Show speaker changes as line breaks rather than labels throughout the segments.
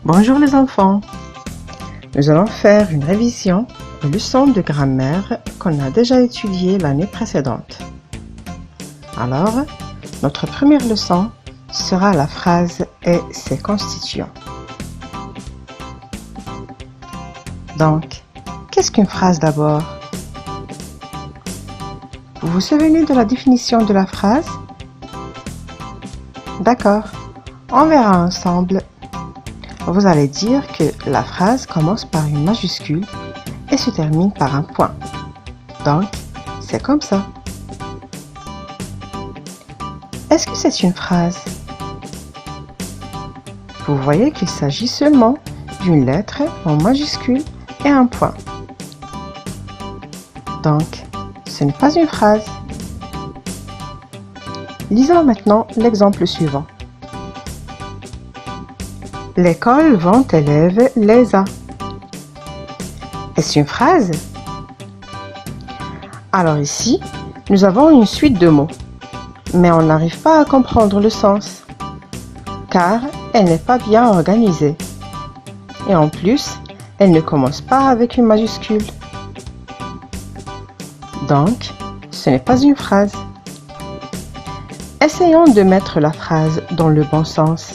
Bonjour les enfants, nous allons faire une révision des leçons de grammaire qu'on a déjà étudiées l'année précédente. Alors, notre première leçon sera la phrase et ses constituants. Donc, qu'est-ce qu'une phrase d'abord? Vous vous souvenez de la définition de la phrase? D'accord, on verra ensemble. Vous allez dire que la phrase commence par une majuscule et se termine par un point. Donc, c'est comme ça. Est-ce que c'est une phrase? Vous voyez qu'il s'agit seulement d'une lettre en majuscule et un point. Donc, ce n'est pas une phrase. Lisons maintenant l'exemple suivant. L'école vend élèves les a. Est-ce une phrase? Alors ici, nous avons une suite de mots, mais on n'arrive pas à comprendre le sens, car elle n'est pas bien organisée. Et en plus, elle ne commence pas avec une majuscule. Donc, ce n'est pas une phrase. Essayons de mettre la phrase dans le bon sens.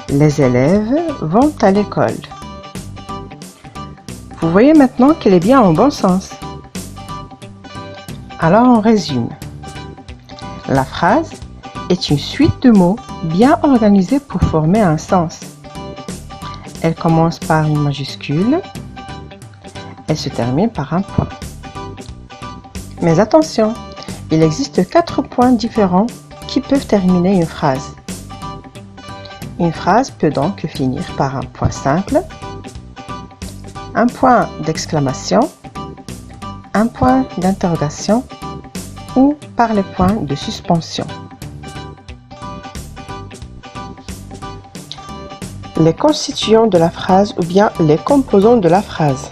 Les élèves vont à l'école. Vous voyez maintenant qu'elle est bien en bon sens. Alors on résume. La phrase est une suite de mots bien organisés pour former un sens. Elle commence par une majuscule. Elle se termine par un point. Mais attention, il existe 4 points différents qui peuvent terminer une phrase. Une phrase peut donc finir par un point simple, un point d'exclamation, un point d'interrogation ou par les points de suspension. Les constituants de la phrase ou bien les composants de la phrase.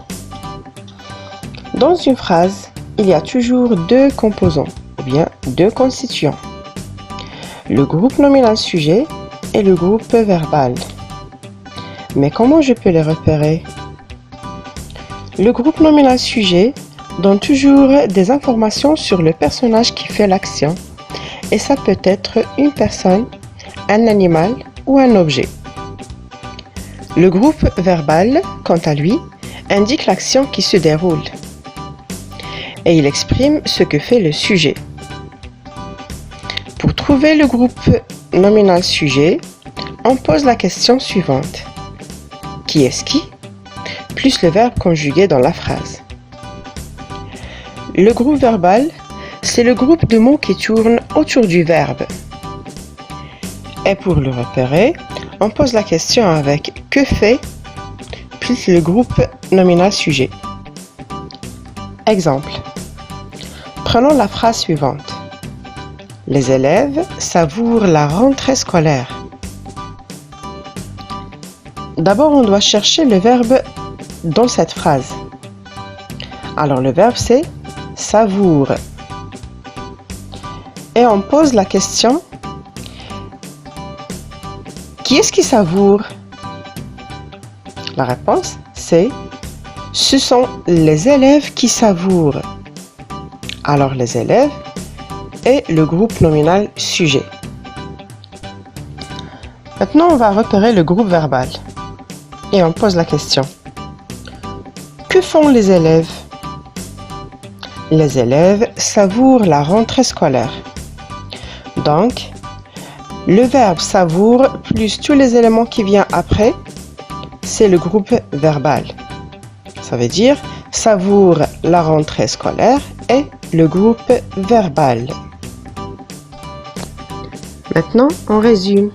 Dans une phrase, il y a toujours 2 composants ou bien 2 constituants. Le groupe nominal sujet et le groupe verbal. Mais comment je peux les repérer? Le groupe nominal sujet donne toujours des informations sur le personnage qui fait l'action et ça peut être une personne, un animal ou un objet. Le groupe verbal, quant à lui, indique l'action qui se déroule et il exprime ce que fait le sujet. Pour trouver le groupe nominal sujet, on pose la question suivante. Qui est-ce qui? Plus le verbe conjugué dans la phrase. Le groupe verbal, c'est le groupe de mots qui tournent autour du verbe. Et pour le repérer, on pose la question avec que fait plus le groupe nominal sujet. Exemple. Prenons la phrase suivante. Les élèves savourent la rentrée scolaire. D'abord, on doit chercher le verbe dans cette phrase. Alors, le verbe, c'est savoure. Et on pose la question, qui est-ce qui savoure? La réponse, c'est ce sont les élèves qui savourent. Alors, les élèves et le groupe nominal sujet. Maintenant, on va repérer le groupe verbal. Et on pose la question. Que font les élèves? Les élèves savourent la rentrée scolaire. Donc, le verbe savoure plus tous les éléments qui viennent après, c'est le groupe verbal. Ça veut dire savoure la rentrée scolaire et le groupe verbal. Maintenant, on résume.